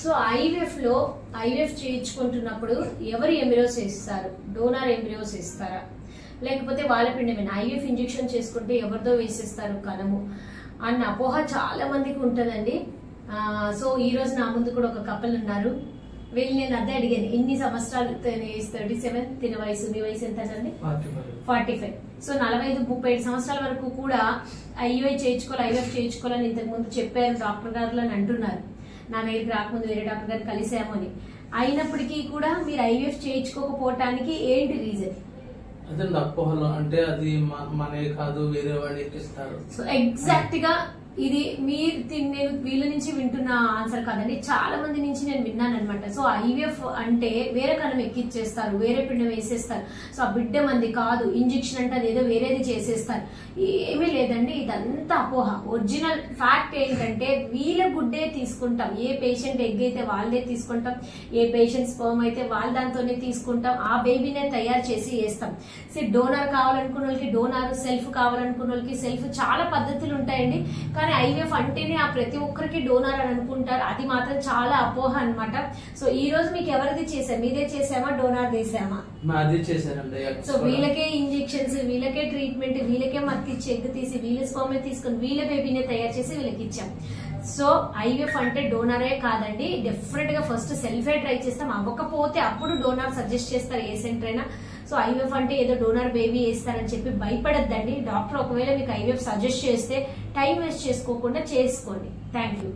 So IVF చేయించుకుంటున్నప్పుడు ఎవరు embryos ఇస్తారు? Donor embryos ఇస్తారా, లేకపోతే వాళ్ళ పిండమేనా? ఐవీఎఫ్ ఇంజెక్షన్ చేసుకుంటే ఎవరిదో వేసేస్తారు కణము అన్న అపోహ చాలా మందికి ఉంటుందండి. సో ఈ రోజు నా ముందు కూడా ఒక కపుల్ ఉన్నారు. వీళ్ళు నేను అదే అడిగాను, ఇన్ని సంవత్సరాలు 37, తిన వయసు, మీ వయసు ఎంత అండి? 45. సో 45-37 సంవత్సరాల వరకు కూడా ఐవీఎఫ్ చేయించుకోవాలని ఇంతకు ముందు చెప్పారు డాక్టర్ గారు అని అంటున్నారు. నా దగ్గరికి రాకముందు వేరే డాక్టర్ గారు కలిసాము అని. అయినప్పటికీ కూడా మీరు ఐవీఎఫ్ చేయించుకోకపోవటానికి ఏంటి రీజన్? అదండి అపోహలు అంటే అది మనే కాదు, వేరే వాళ్ళు ఎక్కిస్తారు. సో ఎగ్జాక్ట్ గా ఇది నేను వీళ్ళ నుంచి వింటున్న ఆన్సర్ కాదండి, చాలా మంది నుంచి నేను విన్నాను అనమాట. సో ఐవీఎఫ్ అంటే వేరే కణం ఎక్కిచ్చేస్తారు, వేరే పిండం వేసేస్తారు. సో ఆ బిడ్డ మంది కాదు, ఇంజెక్షన్ అంటే అదేదో వేరేది చేసేస్తారు. ఏమీ లేదండి, ఇదంతా అపోహ. ఒరిజినల్ ఫ్యాక్ట్ ఏంటంటే వీళ్ళ గుడ్డే తీసుకుంటాం. ఏ పేషెంట్ ఎగ్ అయితే వాళ్ళదే తీసుకుంటాం, ఏ పేషెంట్ స్పర్మ్ అయితే వాళ్ళ దాంతోనే తీసుకుంటాం. ఆ బేబీనే తయారు చేసి వేస్తాం. సో డోనార్ కావాలనుకున్న వాళ్ళకి డోనార్, సెల్ఫ్ కావాలనుకున్న వాళ్ళకి సెల్ఫ్, చాలా పద్ధతులు ఉంటాయండి. కానీ ఐవీఎఫ్ అంటేనే ఆ ప్రతి ఒక్కరికి డోనార్ అని అనుకుంటారు. అది మాత్రం చాలా అపోహ అనమాట. సో ఈ రోజు మీకు ఎవరిది చేసాం? మీదే చేసామా, డోనార్ చేసామా? మాది చేశారండి. సో వీళ్ళకే ఇంజెక్షన్స్, వీళ్ళకే ట్రీట్మెంట్, వీళ్ళకే మత్తిచ్చి ఎగ్ తీసి వీళ్ళ స్పర్మ్ తీసుకుని వీళ్ళ బేబీనే తయారు చేసి వీళ్ళకి ఇచ్చాం. సో ఐవీఎఫ్ అంటే డోనారే కాదండి. డెఫినెట్ గా ఫస్ట్ సెల్ఫే ట్రై చేస్తాం. అవ్వకపోతే అప్పుడు డోనార్ సజెస్ట్ చేస్తారు ఏ సెంటర్ అయినా. సో ఐవీఎఫ్ అంటే ఏదో డోనార్ బేబీ వేస్తారని చెప్పి భయపడద్దండి. డాక్టర్ ఒకవేళ మీకు ఐవీఎఫ్ సజెస్ట్ చేస్తే టైం వేస్ట్ చేసుకోకుండా చేసుకోండి. Thank you.